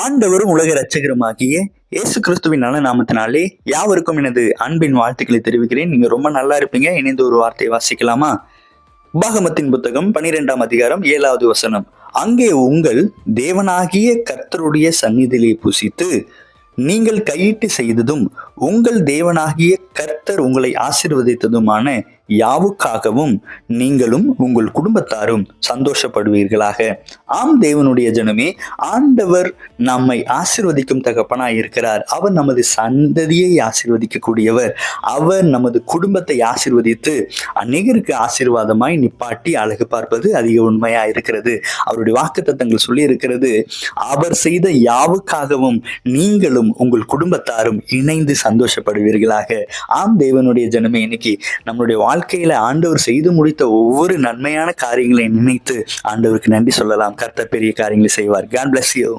ஆண்டவரும் உலக இரட்சகருமாகிய இயேசு கிறிஸ்துவின் நல்ல நாமத்தினாலே யாவருக்கும் எனது அன்பின் வாழ்த்துக்களை தெரிவிக்கிறேன். நீங்க ரொம்ப நல்லா இருப்பீங்க. இணைந்து ஒரு வார்த்தையை வாசிக்கலாமா? உபாகமத்தின் புத்தகம் 12ஆம் அதிகாரம் 7வது வசனம். அங்கே உங்கள் தேவனாகிய கர்த்தருடைய சந்நிதியிலே புசித்து நீங்கள் கையிட்டு செய்ததும் உங்கள் தேவனாகிய கர்த்தர் உங்களை ஆசீர்வதித்ததுமான யாவுக்காகவும் நீங்களும் உங்கள் குடும்பத்தாரும் சந்தோஷப்படுவீர்களாக. ஆம் தேவனுடைய ஜனமே, ஆண்டவர் நம்மை ஆசீர்வதிக்கும் தகப்பனாய் இருக்கிறார். அவர் நமது சந்ததியை ஆசீர்வதிக்கக்கூடியவர். அவர் நமது குடும்பத்தை ஆசீர்வதித்து அநேகருக்கு ஆசீர்வாதமாய் நிப்பாட்டி அழகு பார்ப்பது அதிக உண்மையா இருக்கிறது. அவருடைய வாக்குத்தத்தங்கள் சொல்லி இருக்கிறது, அவர் செய்த யாவுக்காகவும் நீங்களும் உங்கள் குடும்பத்தாரும் இணைந்து சந்தோஷப்படுவீர்களாக. ஆம் தேவனுடைய ஜனமே, இன்னைக்கு நம்மளுடைய வாழ்க்கையில ஆண்டவர் செய்து முடித்த ஒவ்வொரு நன்மையான காரியங்களை நினைத்து ஆண்டவருக்கு நன்றி சொல்லலாம். கர்த்தர் பெரிய காரியங்களை செய்வார். God bless you.